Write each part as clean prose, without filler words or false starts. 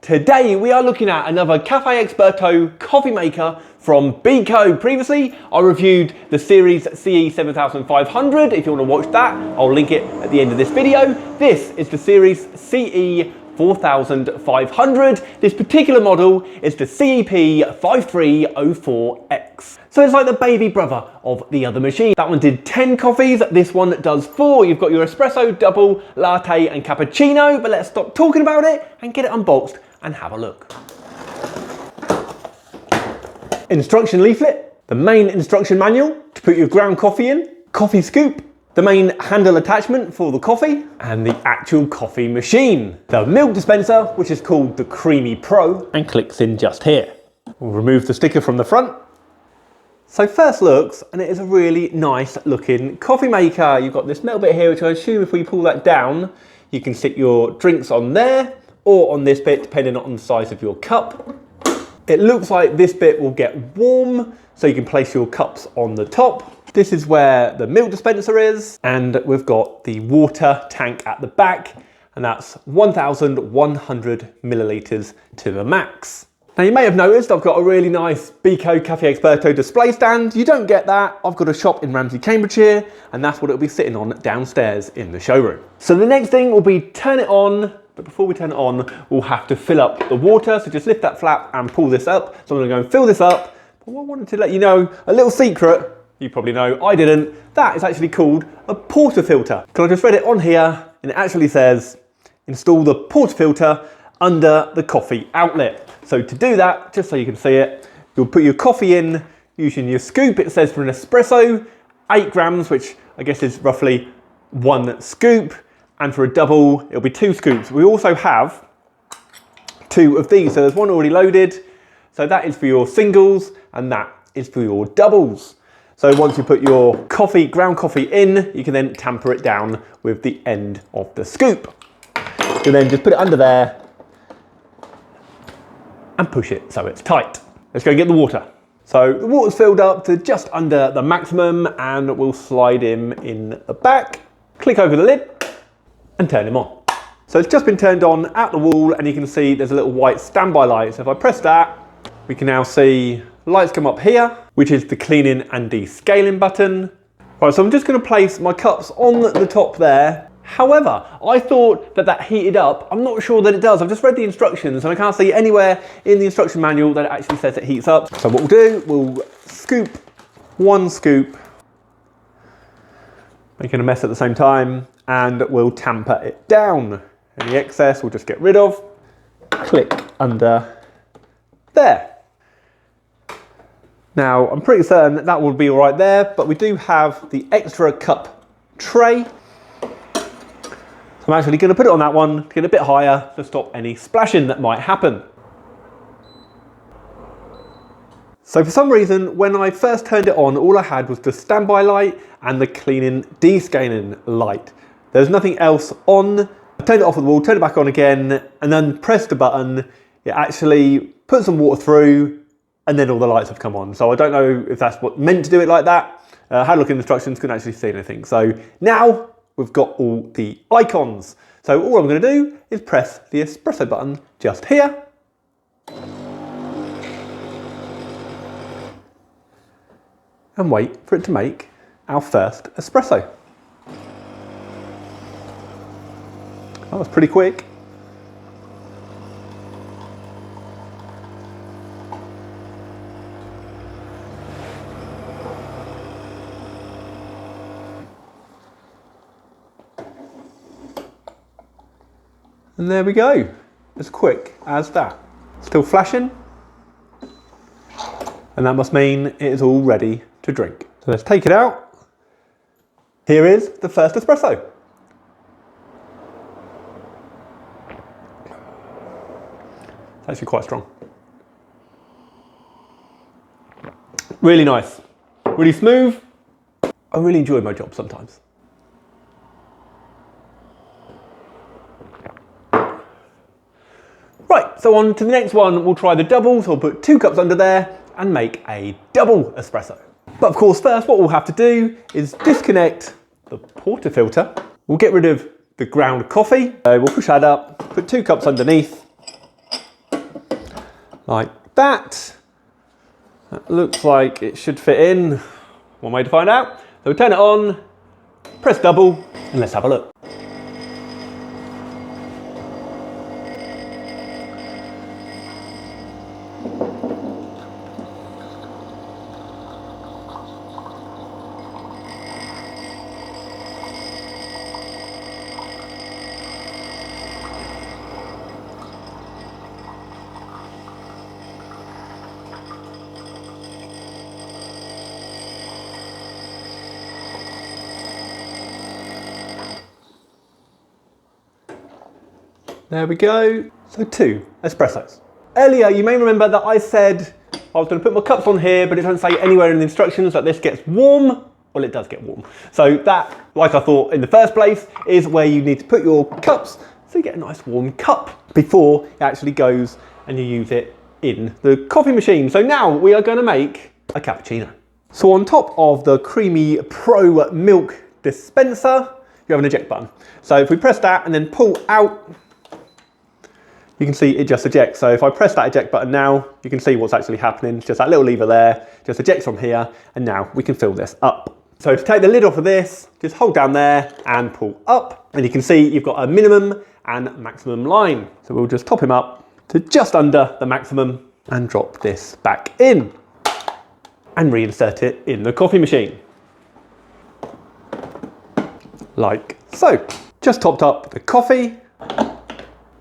Today we are looking at another CaffeExperto coffee maker from Beko. Previously I reviewed the series CE7500. If you want to watch that, I'll link it at the end of this video. This is the series CE4500. This particular model is the CEP5304X. So it's like the baby brother of the other machine. That one did 10 coffees, this one does 4. You've got your espresso, double, latte and cappuccino, but let's stop talking about it and get it unboxed and have a look. Instruction leaflet, the main instruction manual to put your ground coffee in, coffee scoop, the main handle attachment for the coffee, and the actual coffee machine. The milk dispenser, which is called the Creamy Pro, and clicks in just here. We'll remove the sticker from the front. So first looks, and it is a really nice looking coffee maker. You've got this metal bit here, which I assume if we pull that down, you can stick your drinks on there, or on this bit, depending on the size of your cup. It looks like this bit will get warm, so you can place your cups on the top. This is where the milk dispenser is, and we've got the water tank at the back, and that's 1,100 millilitres to the max. Now you may have noticed I've got a really nice Beko CaffeExperto display stand. You don't get that. I've got a shop in Ramsey, Cambridgeshire, and that's what it'll be sitting on downstairs in the showroom. So the next thing will be turn it on. But before we turn it on, we'll have to fill up the water. So just lift that flap and pull this up. So I'm gonna go and fill this up. But what I wanted to let you know, a little secret, you probably know, I didn't, that is actually called a portafilter. Because I just read it on here, and it actually says, install the portafilter under the coffee outlet. So to do that, just so you can see it, you'll put your coffee in using your scoop. It says for an espresso, 8 grams, which I guess is roughly 1 scoop. And for a double, it'll be 2 scoops. We also have 2 of these. So there's one already loaded. So that is for your singles, and that is for your doubles. So once you put your coffee, ground coffee in, you can then tamper it down with the end of the scoop. You can then just put it under there and push it so it's tight. Let's go get the water. So the water's filled up to just under the maximum, and we'll slide him in the back, click over the lid, and turn him on. So it's just been turned on at the wall, and you can see there's a little white standby light. So if I press that, we can now see lights come up here, which is the cleaning and descaling button. Right, so I'm just gonna place my cups on the top there. However, I thought that that heated up. I'm not sure that it does. I've just read the instructions and I can't see anywhere in the instruction manual that it actually says it heats up. So what we'll do, we'll scoop 1 scoop, making a mess at the same time, and we'll tamper it down. Any excess we'll just get rid of. Click under there. Now, I'm pretty certain that that will be all right there, but we do have the extra cup tray. So I'm actually gonna put it on that one to get a bit higher to stop any splashing that might happen. So for some reason, when I first turned it on, all I had was the standby light and the cleaning descaling light. There's nothing else on. I turned it off at the wall, turned it back on again, and then pressed the button. It actually put some water through, and then all the lights have come on. So I don't know if that's what meant to do it like that. Had a look in the instructions, couldn't actually see anything. So now we've got all the icons. So all I'm gonna do is press the espresso button just here. And wait for it to make our first espresso. That was pretty quick. And there we go, as quick as that. Still flashing. And that must mean it is all ready to drink. So let's take it out. Here is the first espresso. It's actually quite strong. Really nice, really smooth. I really enjoy my job sometimes. Right, so on to the next one, we'll try the double. So we'll put 2 cups under there and make a double espresso. But of course, first what we'll have to do is disconnect the portafilter. We'll get rid of the ground coffee. We'll push that up, put 2 cups underneath, like that. That looks like it should fit in. One way to find out. So we'll turn it on, press double, and let's have a look. There we go. So 2 espressos. Earlier, you may remember that I said I was going to put my cups on here, but it doesn't say anywhere in the instructions that this gets warm. Well, it does get warm. So that, like I thought in the first place, is where you need to put your cups so you get a nice warm cup before it actually goes and you use it in the coffee machine. So now we are going to make a cappuccino. So on top of the Creamy Pro milk dispenser, you have an eject button. So if we press that and then pull out, you can see it just ejects. So if I press that eject button now, you can see what's actually happening. It's just that little lever there, just ejects from here, and now we can fill this up. So to take the lid off of this, just hold down there and pull up, and you can see you've got a minimum and maximum line. So we'll just top him up to just under the maximum and drop this back in and reinsert it in the coffee machine. Like so. Just topped up the coffee.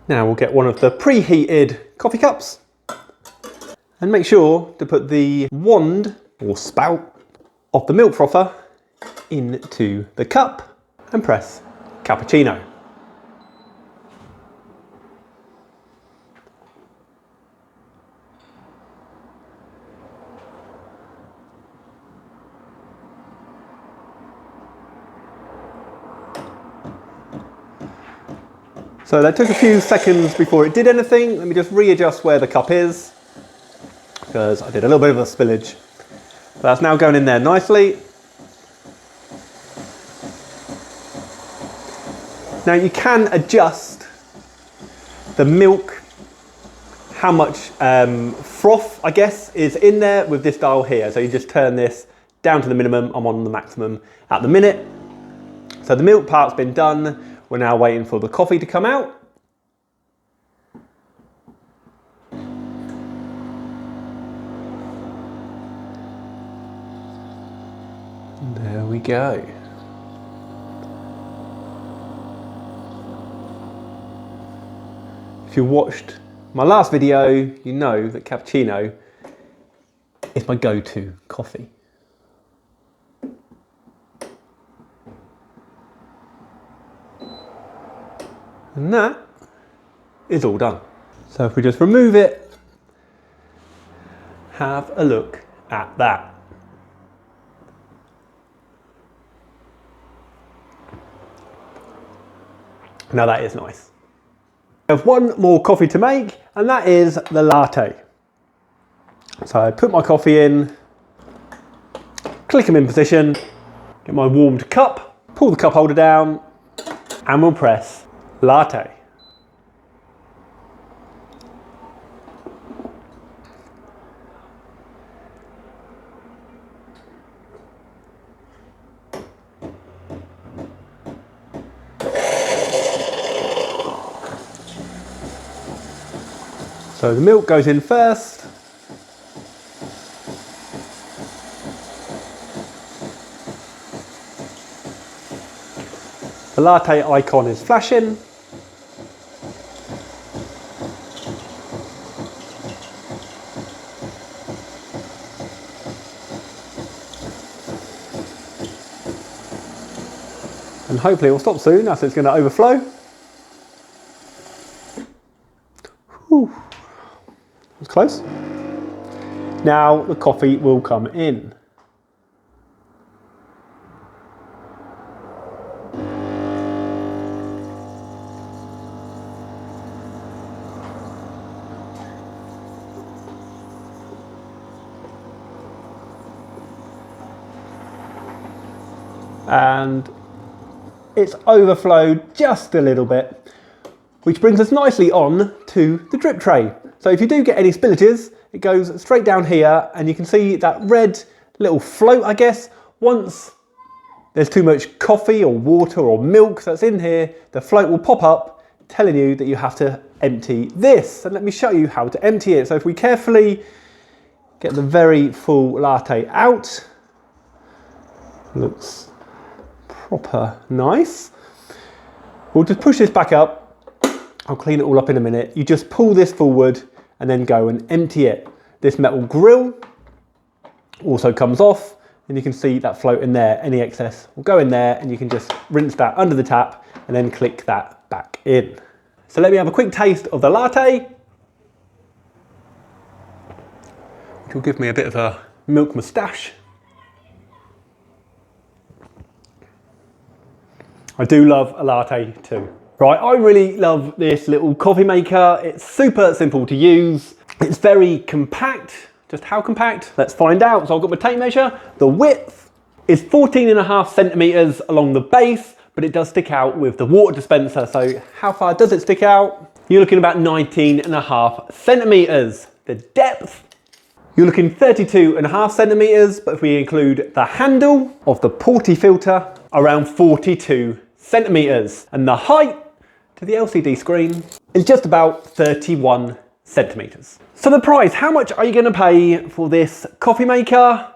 Now we'll get one of the preheated coffee cups and make sure to put the wand or spout of the milk frother into the cup and press cappuccino. So that took a few seconds before it did anything. Let me just readjust where the cup is because I did a little bit of a spillage. That's now going in there nicely. Now you can adjust the milk, how much froth, I guess, is in there with this dial here. So you just turn this down to the minimum. I'm on the maximum at the minute. So the milk part's been done. We're now waiting for the coffee to come out. There we go. If you watched my last video, you know that cappuccino is my go-to coffee. And that is all done. So if we just remove it, have a look at that. Now that is nice. I have one more coffee to make, and that is the latte. So I put my coffee in, click them in position, get my warmed cup, pull the cup holder down, and we'll press latte. So the milk goes in first. The latte icon is flashing. And hopefully it will stop soon, as it's going to overflow. Whew. That was close. Now the coffee will come in. And it's overflowed just a little bit, which brings us nicely on to the drip tray. So if you do get any spillages, it goes straight down here, and you can see that red little float, I guess. Once there's too much coffee or water or milk that's in here, the float will pop up telling you that you have to empty this. And let me show you how to empty it. So if we carefully get the very full latte out, looks proper nice. We'll just push this back up. I'll clean it all up in a minute. You just pull this forward and then go and empty it. This metal grill also comes off, and you can see that float in there. Any excess will go in there, and you can just rinse that under the tap and then click that back in. So let me have a quick taste of the latte, which will give me a bit of a milk moustache. I do love a latte too. Right, I really love this little coffee maker. It's super simple to use. It's very compact. Just how compact? Let's find out. So I've got my tape measure. The width is 14.5 centimeters along the base, but it does stick out with the water dispenser. So how far does it stick out? You're looking about 19.5 centimeters. The depth, you're looking 32.5 centimeters, but if we include the handle of the porty filter, around 42 centimeters. And the height to the LCD screen is just about 31 centimeters. So the price, how much are you going to pay for this coffee maker?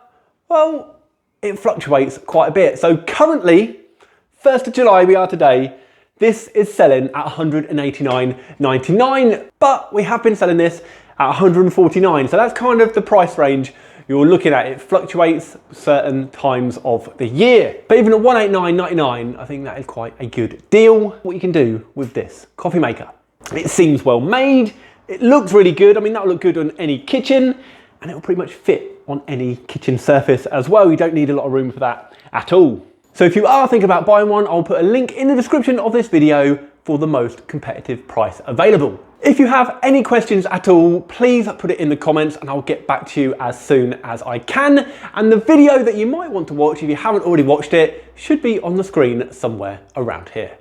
Well, it fluctuates quite a bit. So currently, 1st of July we are today, this is selling at $189.99, but we have been selling this at $149. So that's kind of the price range you're looking at. It fluctuates certain times of the year. But even at $189.99, I think that is quite a good deal. What you can do with this coffee maker. It seems well made. It looks really good. I mean, that'll look good on any kitchen, and it'll pretty much fit on any kitchen surface as well. You don't need a lot of room for that at all. So if you are thinking about buying one, I'll put a link in the description of this video for the most competitive price available. If you have any questions at all, please put it in the comments and I'll get back to you as soon as I can. And the video that you might want to watch, if you haven't already watched it, should be on the screen somewhere around here.